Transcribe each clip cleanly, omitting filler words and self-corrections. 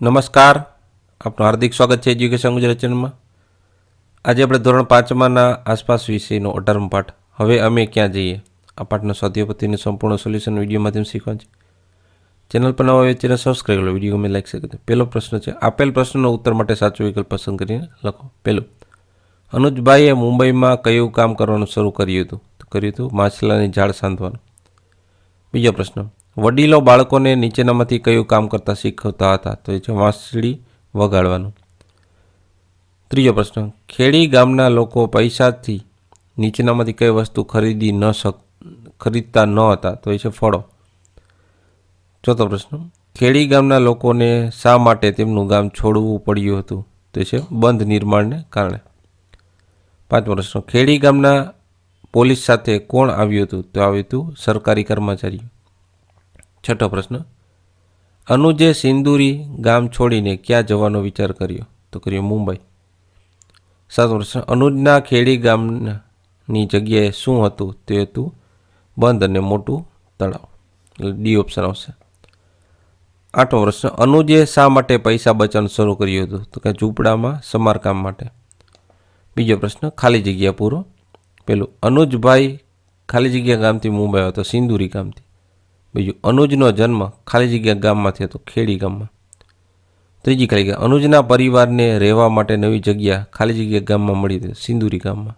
નમસ્કાર, આપનું હાર્દિક સ્વાગત છે એજ્યુકેશન ગુજરાત ચેનલમાં. આજે આપણે ધોરણ 5માના આસપાસ વિષયનો 18મો પાઠ હવે અમે ક્યાં જઈએ આ પાઠના સ્વાધ્યાય પદ્ધતિનું સંપૂર્ણ સોલ્યુશન વિડીયો માધ્યમ શીખવાનું છે. ચેનલ પર નવા હોય ચેનલ સબસ્ક્રાઈબ કરો, વિડીયો ગમે લાઈક શકે. પહેલો પ્રશ્ન છે, આપેલ પ્રશ્નનો ઉત્તર માટે સાચો વિકલ્પ પસંદ કરીને લખો. પહેલું, અનુજભાઈએ મુંબઈમાં કયું કામ કરવાનું શરૂ કર્યું હતું? માછલાની ઝાડ સાંધવાનું. બીજો પ્રશ્ન, વડીલો બાળકોને નીચેનામાંથી કયું કામ કરતા શીખવતા હતા? તો એ છે વાંસળી વગાડવાનું. ત્રીજો પ્રશ્ન, ખેડી ગામના લોકો પૈસાથી નીચેનામાંથી કઈ વસ્તુ ખરીદતા ન હતા? તો એ છે ફળો. ચોથો પ્રશ્ન, ખેડી ગામના લોકોને શા માટે તેમનું ગામ છોડવું પડ્યું હતું? તો એ છે બંધ નિર્માણને કારણે. પાંચમો પ્રશ્ન, ખેડી ગામના પોલીસ સાથે કોણ આવ્યું હતું? તો આવ્યું હતું સરકારી કર્મચારીઓ. છઠ્ઠો પ્રશ્ન, અનુજે સિંદુરી ગામ છોડીને ક્યાં જવાનો વિચાર કર્યો? તો કર્યો મુંબઈ. સાતમો પ્રશ્ન, અનુજના ખેડી ગામની જગ્યાએ શું હતું? તે હતું બંધ અને મોટું તળાવ. ડી ઓપ્શન આવશે. આઠમો પ્રશ્ન, અનુજે શા માટે પૈસા બચાવવાનું શરૂ કર્યું હતું? તો કે ઝૂંપડામાં સમારકામ માટે. બીજો પ્રશ્ન, ખાલી જગ્યા પૂરો. પેલું, અનુજભાઈ ખાલી જગ્યા ગામથી મુંબઈ આવ્યો હતો, સિંદુરી ગામથી. બીજું, અનુજનો જન્મ ખાલી જગ્યા ગામમાંથી હતો, ખેડી ગામમાં. ત્રીજી ખાલી જગ્યા, અનુજના પરિવારને રહેવા માટે નવી જગ્યા ખાલી જગ્યા ગામમાં મળી હતી, સિંદુરી ગામમાં.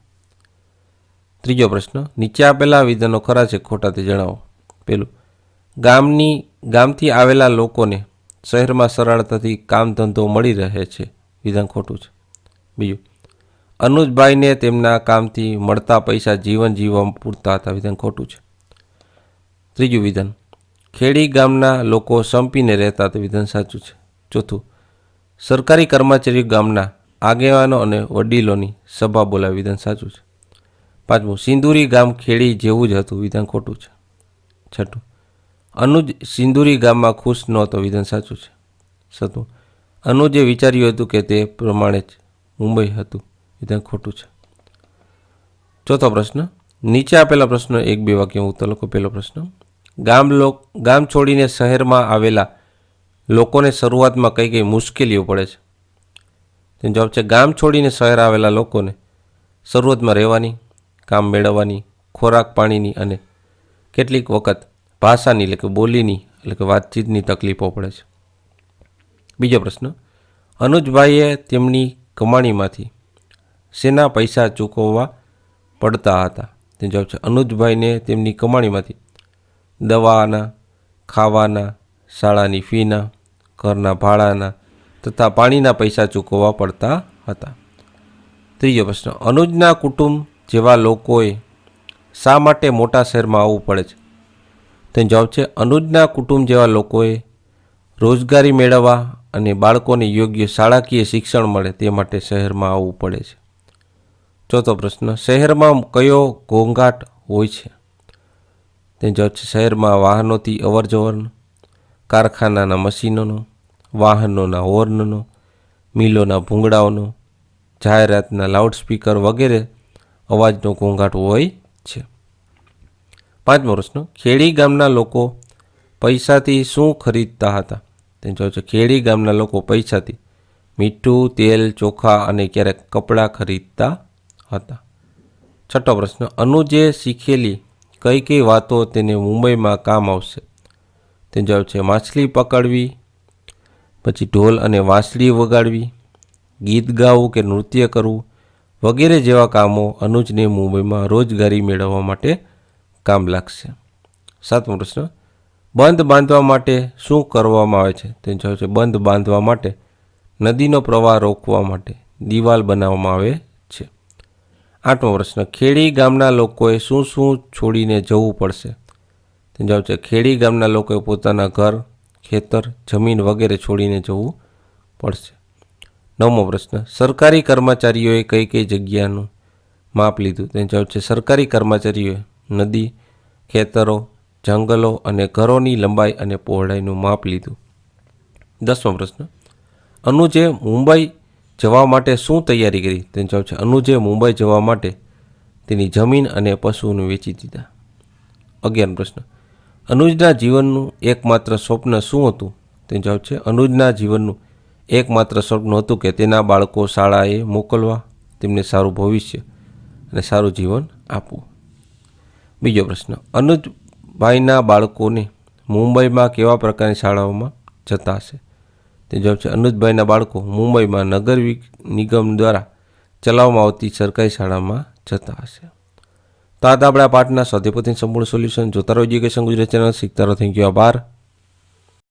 ત્રીજો પ્રશ્ન, નીચે આપેલા વિધાનો ખરા છે ખોટા તે જણાવો. પેલું, ગામથી આવેલા લોકોને શહેરમાં સરળતાથી કામ ધંધો મળી રહે છે, વિધાન ખોટું છે. બીજું, અનુજભાઈને તેમના કામથી મળતા પૈસા જીવન જીવવા પૂરતા હતા, વિધાન ખોટું છે. ત્રીજું વિધાન, ખેડી ગામના લોકો સંપીને રહેતા હતા, વિધાન સાચું છે. ચોથું, સરકારી કર્મચારીઓ ગામના આગેવાનો અને વડીલોની સભા બોલાવી, વિધાન સાચું છે. પાંચમું, સિંદુરી ગામ ખેડી જેવું જ હતું, વિધાન ખોટું છે. છઠ્ઠું, અનુજ સિંદુરી ગામમાં ખુશ નહોતો, વિધાન સાચું છે. સાતમું, અનુજે વિચાર્યું હતું કે તે પ્રમાણે જ મુંબઈ હતું, વિધાન ખોટું છે. ચોથો પ્રશ્ન, નીચે આપેલા પ્રશ્નો 1-2 વાક્યમાં ઉત્તર લખો. પહેલો પ્રશ્ન, ગામ છોડીને શહેરમાં આવેલા લોકોને શરૂઆતમાં કઈ કઈ મુશ્કેલીઓ પડે છે? તેનો જવાબ છે, ગામ છોડીને શહેર આવેલા લોકોને શરૂઆતમાં રહેવાની, કામ મેળવવાની, ખોરાક પાણીની અને કેટલીક વખત ભાષાની એટલે કે બોલીની એટલે કે વાતચીતની તકલીફો પડે છે. બીજો પ્રશ્ન, અનુજભાઈએ તેમની કમાણીમાંથી શેના પૈસા ચૂકવવા પડતા હતા? તેનો જવાબ છે, અનુજભાઈને તેમની કમાણીમાંથી દવાના, ખાવાના, શાળાની ફીના, ઘરના ભાડાના તથા પાણીના પૈસા ચૂકવવા પડતા હતા. ત્રીજો પ્રશ્ન, અનુજના કુટુંબ જેવા લોકોએ શા માટે મોટા શહેરમાં આવવું પડે છે? તેનો જવાબ છે, અનુજના કુટુંબ જેવા લોકોએ રોજગારી મેળવવા અને બાળકોને યોગ્ય શાળાકીય શિક્ષણ મળે તે માટે શહેરમાં આવવું પડે છે. ચોથો પ્રશ્ન, શહેરમાં કયો ઘોંઘાટ હોય છે? તેનો જવાબ છે, શહેરમાં વાહનોથી અવરજવરનો, કારખાનાના મશીનોનો, વાહનોના હોર્નનો, મિલોના ભૂંગળાઓનો, જાહેરાતના લાઉડસ્પીકર વગેરે અવાજનો ઘોંઘાટ હોય છે. પાંચમો પ્રશ્ન, ખેડી ગામના લોકો પૈસાથી શું ખરીદતા હતા? તેનો જવાબ છે, ખેડી ગામના લોકો પૈસાથી મીઠું, તેલ, ચોખા અને ક્યારેક કપડાં ખરીદતા હતા. છઠ્ઠો પ્રશ્ન, અનુજે શીખેલી કઈ કઈ વાતો તેને મુંબઈમાં કામ આવશે? તેનો જવાબ છે, માછલી પકડવી, પછી ઢોલ અને વાંસળી વગાડવી, ગીત ગાવું કે નૃત્ય કરવું વગેરે જેવા કામો અનુજને મુંબઈમાં રોજગારી મેળવવા માટે કામ લાગશે. સાતમો પ્રશ્ન, બંધ બાંધવા માટે શું કરવામાં આવે છે? તેનો જવાબ છે, બંધ બાંધવા માટે નદીનો પ્રવાહ રોકવા માટે દિવાલ બનાવવામાં આવે છે. આઠમો પ્રશ્ન, ખેડી ગામના લોકોએ શું શું છોડીને જવું પડશે? તેનો જવાબ છે, ખેડી ગામના લોકોએ પોતાના ઘર, ખેતર, જમીન વગેરે છોડીને જવું પડશે. નવમો પ્રશ્ન, સરકારી કર્મચારીઓએ કઈ કઈ જગ્યાનું માપ લીધું? તેનો જવાબ છે, સરકારી કર્મચારીઓએ નદી, ખેતરો, જંગલો અને ઘરોની લંબાઈ અને પહોળાઈનું માપ લીધું. 10મો પ્રશ્ન, અનુજે મુંબઈ જવા માટે શું તૈયારી કરી? તેનો જવાબ છે, અનુજે મુંબઈ જવા માટે તેની જમીન અને પશુઓને વેચી દીધા. 11મો પ્રશ્ન, અનુજના જીવનનું એકમાત્ર સ્વપ્ન શું હતું? તેનો જવાબ છે, અનુજના જીવનનું એકમાત્ર સપનું હતું કે તેના બાળકો શાળાએ મોકલવા, તેમને સારું ભવિષ્ય અને સારું જીવન આપવું. બીજો પ્રશ્ન, અનુજભાઈના બાળકોને મુંબઈમાં કેવા પ્રકારની શાળાઓમાં જતા હશે? તે જવાબ છે અનુજભાઈના બાળકો મુંબઈમાં નગર નિગમ દ્વારા ચલાવવામાં આવતી સરકારી શાળામાં જતા હશે. તો આ હતા આપણા પાઠના સ્વાધ્યાય પોથીનું સંપૂર્ણ સોલ્યુશન. જોતા રહો એજ્યુકેશન ગુજરાતી ચેનલ. શીખતા રહો. Thank you. આભાર.